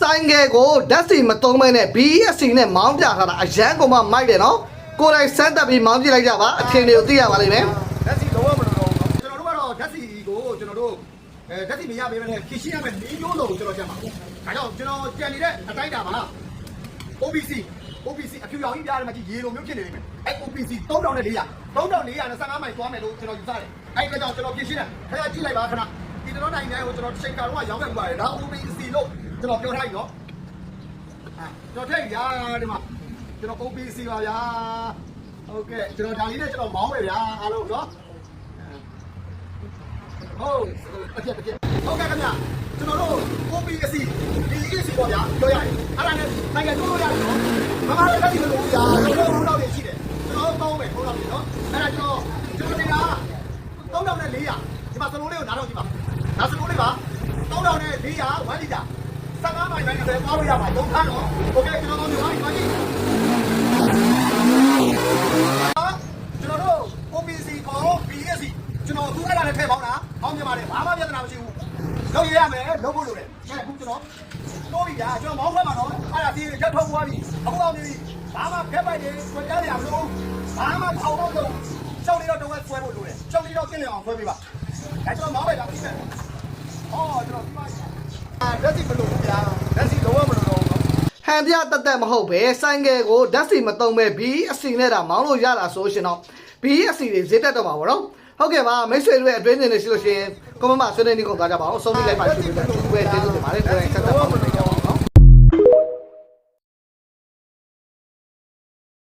ဆိုင်ငယ်ကိုဓာတ်စီမသုံးမဲနဲ့ BSC နဲ့မောင်းပြထားတာအရန်ကောင်မှမိုက်တယ်နော်ကိုယ်တိုင်စမ်းတက်ပြီးမောင်းပြလိုက်ကြပါအထင်တွေကိုသိရပါလိမ့်မယ်ဓာတ်စီလုံးဝမလို့တော့ကျွန်တော်တို့ကတော့ဓာတ်စီကိုကျွန်တော်တို့ဓာတ်စီမရပေးမယ်ဖြည့်ရှင်းရမယ်၄မျိုးလုံးကိုကျွန်တော်ကြက်ပါဒါကြောင့်ကျွန်တော်ကြံနေတဲ့အတိုင်းတာမှာ OBC အဖြူရောင်ကြီးပြားတယ်မှာကြီးရေလိုမျိုးဖြစ်နေနေမယ်အဲ့ OBC 3400နဲ့15မိုင်သွားမယ်လို့ကျွန်တော်ယူဆတယ်အဲ့ဒါကြောင့်ကျွန်တော်ဖြည့်ရှင်းတယ်ခဏကြည့်လိုက်ပါခဏဒီတော့နိုင်တိုင်းကိုကျွန်တော်ချိန်ကာတော့ရောက်ခဲ့ပါတယ်ဒါ OBC လို့ကျွန်တော်ပြောထားပြီနော်ကျွန်တော်ထည့်ရဒီမှာကျွန်တော် OBC ပါဗျာဟုတ်ကဲ့ကျွန်တော်ဒါလေးနဲ့ကျွန်တော်မောင်းမယ်ဗျာအားလုံးနော်ဟုတ်အပြက်ဟုတ်ကဲ့ခင်ဗျာကျွန်တော်တို့ OBC ဒီ EC ပေါ့ဗျာပြောရတယ်အဲ့ဒါနဲ့နိုင်ငံတို့ရတယ်နော်မမလည်းတက်ပြီးလို့ဗျာကျွန်တော်တို့တော့ရှိတယ်ကျွန်တော်တောင်းမယ်ဟုတ်လားပြီနော်အဲ့ဒါကျွန်တော်တင်တာ3400ဒီမှာစလုံးလေးကိုနားတော့ကြည့်ပါဒါစလုံးလေးပါ3400 1လီတာ15မိုင်ပဲသွားလို့ရပါတော့ခါနော်โอเคကျွန်တော်တို့ဒီမှာကြည့်ကျွန်တော်တို့ OBC ခေါ် BSC ကျွန်တော်သူအဲ့ဒါနဲ့ထည့်ပေါင်းတာဟောင်းပြပါတယ်ဘာမှပြဿနာမရှိဘူးလုပ်ရရမယ်လုပ်ဖို့လိုတယ်အခုကျွန်တော်တိုးပြီဗျာကျွန်တော်မောင်းခွဲမှာတော့အဲ့ဒါဒီရက်ထုတ်သွားပြီအခုအောင်ပြီဘာမှဖက်ပိုက်တွေဆွဲကြရမလို့ဘာမှထောင်တော့လို့ရှောက်လေးတော့တော့ဆွဲဖို့လိုတယ်ရှောက်လေးတော့ကျင်းလည်အောင်ဆွဲပေးပါဒါကျွန်တော်မောင်းပဲဒါပြီးမယ်ဟောကျွန်တော်ပြီးပါလက်စီမလို့ဗျာလက်စီလုံးဝမလို့တော့ဟန်ပြတက်မဟုတ်ပဲဆိုင်ငယ်ကိုဓာတ်စီမသုံးပဲ BSC နဲ့တာမောင်းလို့ရတာဆိုရှင်တော့ BSC တွေဈေးတက်တော့မှာပေါ့နော်ဟုတ်ကဲ့ပါမိတ်ဆွေတို့ရဲ့အတွင်းနေနေရှိလို့ရှိရင်ကွန်မန့်မှာဆွေးနွေးနေကုန်သွားကြပါအောင်ဆုံးဖြတ်လိုက်ပါရှင်ပဲကျေးဇူးတင်ပါတယ်ကိုယ်တိုင်ဆက်သက်ပါမယ်